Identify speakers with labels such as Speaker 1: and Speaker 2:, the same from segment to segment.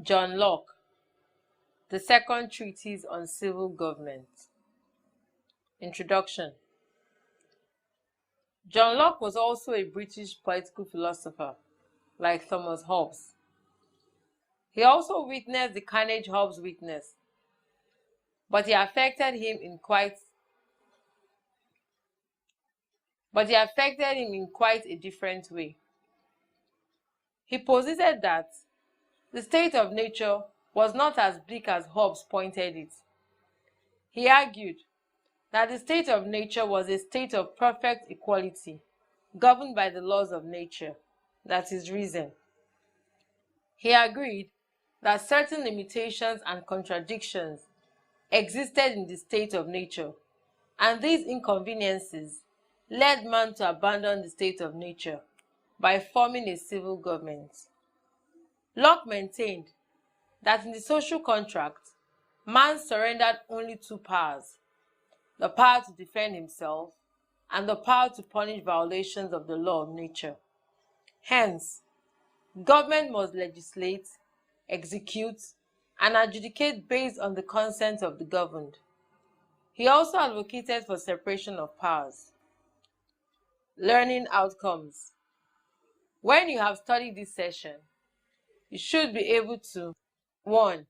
Speaker 1: John Locke, the Second Treatise on Civil Government. Introduction. John Locke was also a British political philosopher, like Thomas Hobbes. He also witnessed the carnage Hobbes witnessed, but he affected him in quite a different way. He posited that the state of nature was not as bleak as Hobbes pointed it. He argued that the state of nature was a state of perfect equality, governed by the laws of nature, that is reason. He agreed that certain limitations and contradictions existed in the state of nature, and these inconveniences led man to abandon the state of nature by forming a civil government. Locke maintained that in the social contract, man surrendered only two powers: the power to defend himself and the power to punish violations of the law of nature. Hence, government must legislate, execute, and adjudicate based on the consent of the governed. He also advocated for separation of powers. Learning outcomes. When you have studied this session, you should be able to 1.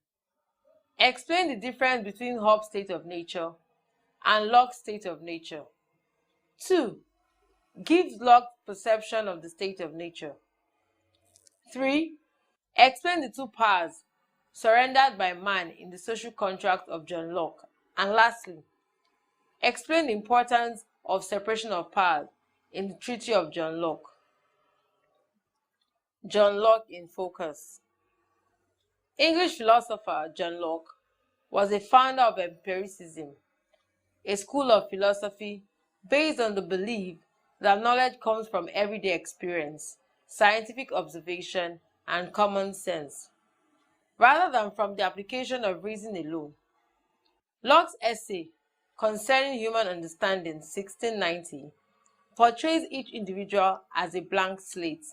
Speaker 1: Explain the difference between Hobbes' state of nature and Locke's state of nature. 2. Give Locke's perception of the state of nature. 3. Explain the two powers surrendered by man in the social contract of John Locke. And lastly, explain the importance of separation of powers in the Treaty of John Locke. John Locke in focus. English philosopher John Locke was a founder of empiricism, a school of philosophy based on the belief that knowledge comes from everyday experience, scientific observation, and common sense, rather than from the application of reason alone. Locke's essay concerning human understanding, 1690, portrays each individual as a blank slate.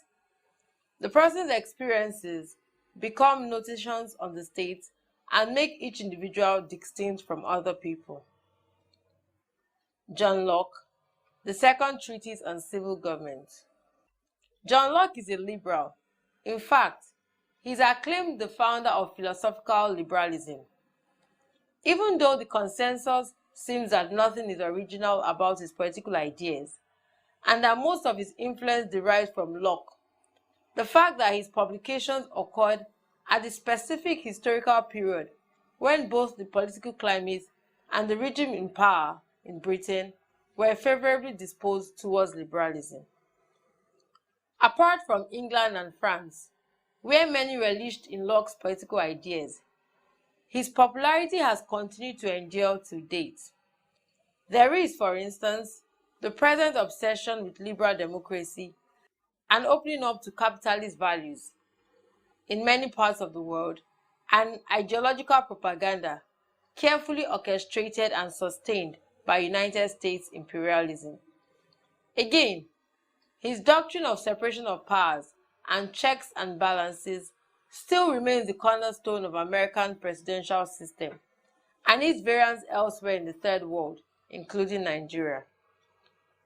Speaker 1: The person's experiences become notations on the state and make each individual distinct from other people. John Locke, the Second Treatise on Civil Government. John Locke is a liberal. In fact, he is acclaimed the founder of philosophical liberalism. Even though the consensus seems that nothing is original about his political ideas, and that most of his influence derives from Locke, the fact that his publications occurred at the specific historical period when both the political climate and the regime in power in Britain were favorably disposed towards liberalism. Apart from England and France, where many relished in Locke's political ideas, his popularity has continued to endure to date. There is, for instance, the present obsession with liberal democracy and opening up to capitalist values in many parts of the world, and ideological propaganda carefully orchestrated and sustained by United States imperialism. Again, his doctrine of separation of powers and checks and balances still remains the cornerstone of American presidential system and its variants elsewhere in the Third World, including Nigeria.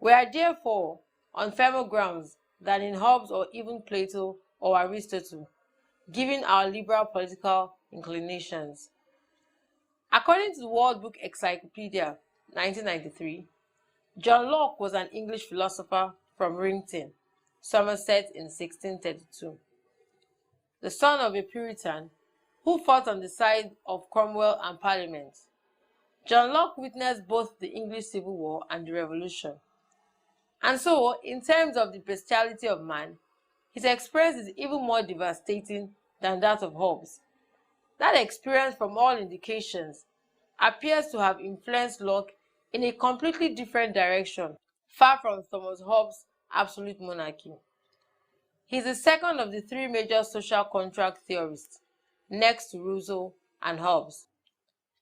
Speaker 1: We are therefore on firmer grounds than in Hobbes or even Plato or Aristotle, given our liberal political inclinations. According to the World Book Encyclopedia, 1993, John Locke was an English philosopher from Rington, Somerset in 1632. The son of a Puritan who fought on the side of Cromwell and Parliament, John Locke witnessed both the English Civil War and the Revolution. And so, in terms of the bestiality of man, his experience is even more devastating than that of Hobbes. That experience, from all indications, appears to have influenced Locke in a completely different direction, far from Thomas Hobbes' absolute monarchy. He is the second of the three major social contract theorists, next to Rousseau and Hobbes,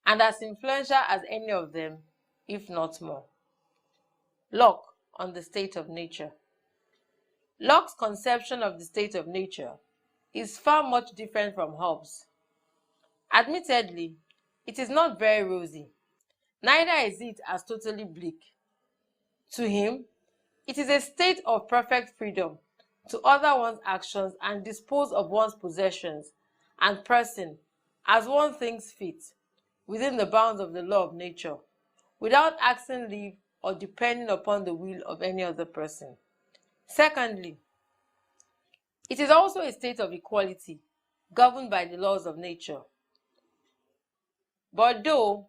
Speaker 1: and as influential as any of them, if not more. Locke on the state of nature. Locke's conception of the state of nature is far much different from Hobbes. Admittedly, it is not very rosy, neither is it as totally bleak. To him, it is a state of perfect freedom to order one's actions and dispose of one's possessions and person as one thinks fit, within the bounds of the law of nature, without asking leave or depending upon the will of any other person. Secondly, it is also a state of equality, governed by the laws of nature. But though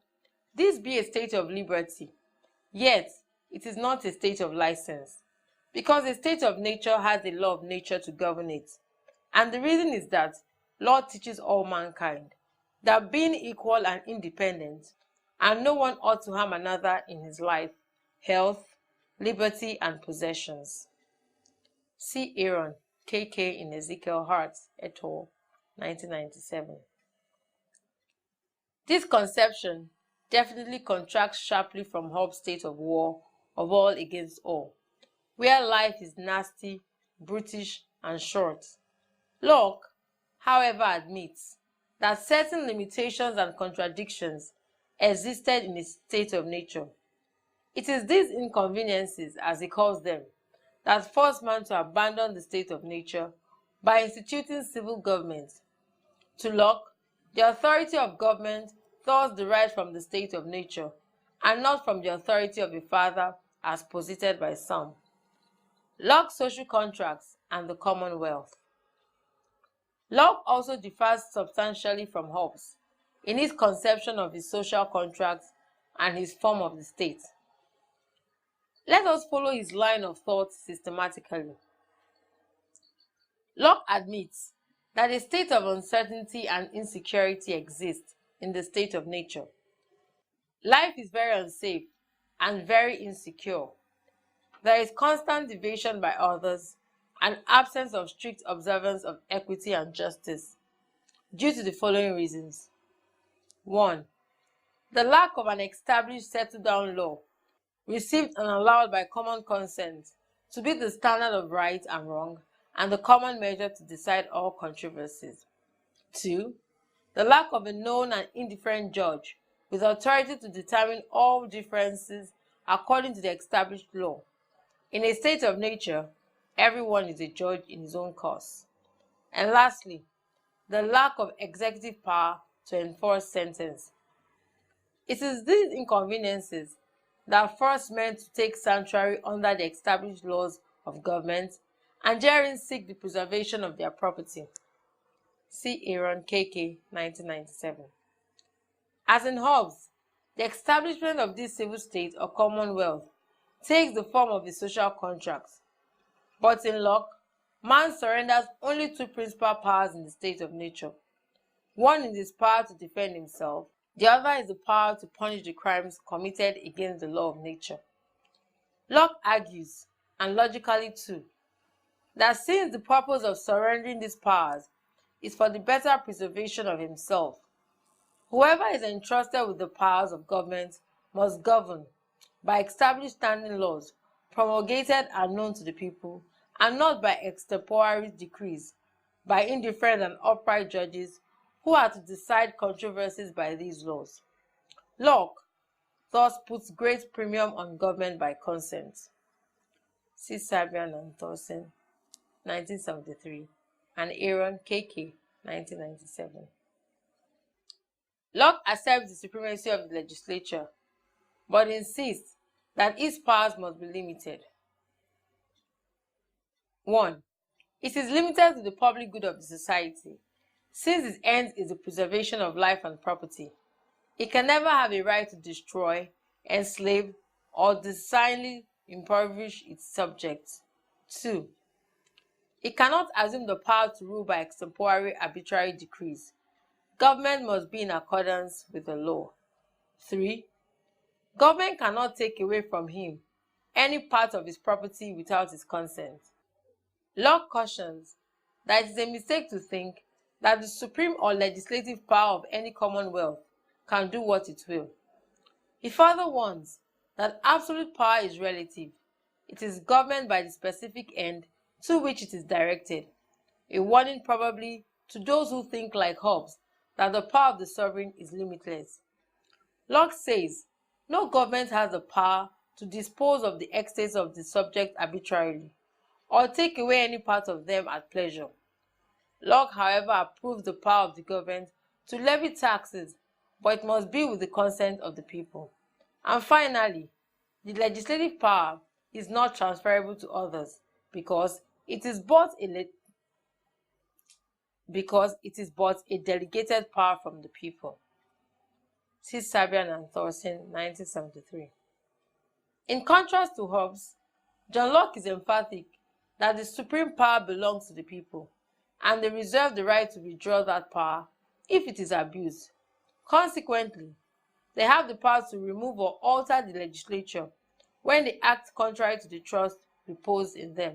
Speaker 1: this be a state of liberty, yet it is not a state of license, because a state of nature has a law of nature to govern it. And the reason is that law teaches all mankind that being equal and independent, and no one ought to harm another in his life, health, liberty, and possessions. See Aaron, K.K. in Ezekiel Hart, et al., 1997. This conception definitely contrasts sharply from Hobbes' state of war of all against all, where life is nasty, brutish, and short. Locke, however, admits that certain limitations and contradictions existed in a state of nature. It is these inconveniences, as he calls them, that forced man to abandon the state of nature by instituting civil government. To Locke, the authority of government thus derived from the state of nature, and not from the authority of a father as posited by some. Locke's social contracts and the Commonwealth. Locke also differs substantially from Hobbes in his conception of his social contracts and his form of the state. Let us follow his line of thought systematically. Locke admits that a state of uncertainty and insecurity exists in the state of nature. Life is very unsafe and very insecure. There is constant evasion by others and absence of strict observance of equity and justice due to the following reasons. 1. The lack of an established settled-down law, received and allowed by common consent to be the standard of right and wrong and the common measure to decide all controversies. 2. The lack of a known and indifferent judge with authority to determine all differences according to the established law. In a state of nature, everyone is a judge in his own cause. And lastly, the lack of executive power to enforce sentence. It is these inconveniences that force men to take sanctuary under the established laws of government and therein seek the preservation of their property. See Aaron, K.K., 1997. As in Hobbes, the establishment of this civil state or commonwealth takes the form of a social contract. But in Locke, man surrenders only two principal powers in the state of nature. One is his power to defend himself, the other is the power to punish the crimes committed against the law of nature. Locke argues, and logically too, that since the purpose of surrendering these powers is for the better preservation of himself, whoever is entrusted with the powers of government must govern by established standing laws promulgated and known to the people, and not by extemporary decrees, by indifferent and upright judges who are to decide controversies by these laws. Locke thus puts great premium on government by consent. See Sabian and Thorsen, 1973, and Aaron, K.K., 1997. Locke accepts the supremacy of the legislature, but insists that its powers must be limited. 1. It is limited to the public good of the society, since its end is the preservation of life and property. It can never have a right to destroy, enslave, or designedly impoverish its subjects. 2. It cannot assume the power to rule by extemporary arbitrary decrees. Government must be in accordance with the law. 3. Government cannot take away from him any part of his property without his consent. Locke cautions that it is a mistake to think that the supreme or legislative power of any commonwealth can do what it will. He further warns that absolute power is relative. It is governed by the specific end to which it is directed, a warning probably to those who think like Hobbes that the power of the sovereign is limitless. Locke says, no government has the power to dispose of the estates of the subject arbitrarily, or take away any part of them at pleasure. Locke, however, approved the power of the government to levy taxes, but it must be with the consent of the people. And finally, the legislative power is not transferable to others because it is but a delegated power from the people. See Sabian and Thorson, 1973. In contrast to Hobbes, John Locke is emphatic that the supreme power belongs to the people, and they reserve the right to withdraw that power if it is abused. Consequently, they have the power to remove or alter the legislature when they act contrary to the trust reposed in them.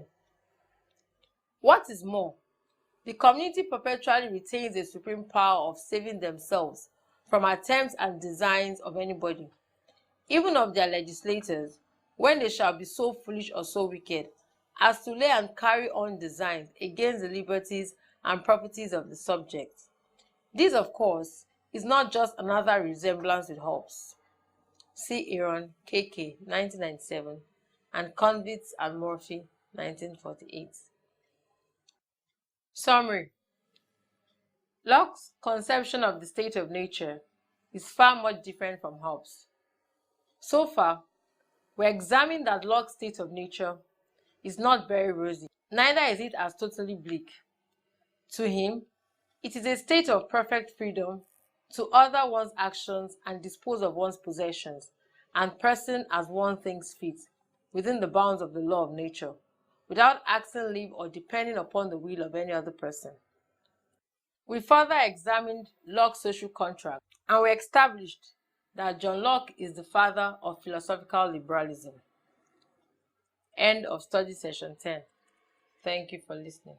Speaker 1: What is more, the community perpetually retains the supreme power of saving themselves from attempts and designs of anybody, even of their legislators, when they shall be so foolish or so wicked as to lay and carry on designs against the liberties and properties of the subject. This, of course, is not just another resemblance with Hobbes. See Aaron, K.K., 1997, and Convicts and Murphy, 1948. Summary. Locke's conception of the state of nature is far much different from Hobbes. So far, we examined that Locke's state of nature is not very rosy, neither is it as totally bleak. To him, it is a state of perfect freedom to order one's actions and dispose of one's possessions and person as one thinks fit within the bounds of the law of nature, without asking leave or depending upon the will of any other person. We further examined Locke's social contract, and we established that John Locke is the father of philosophical liberalism. End of study session 10. Thank you for listening.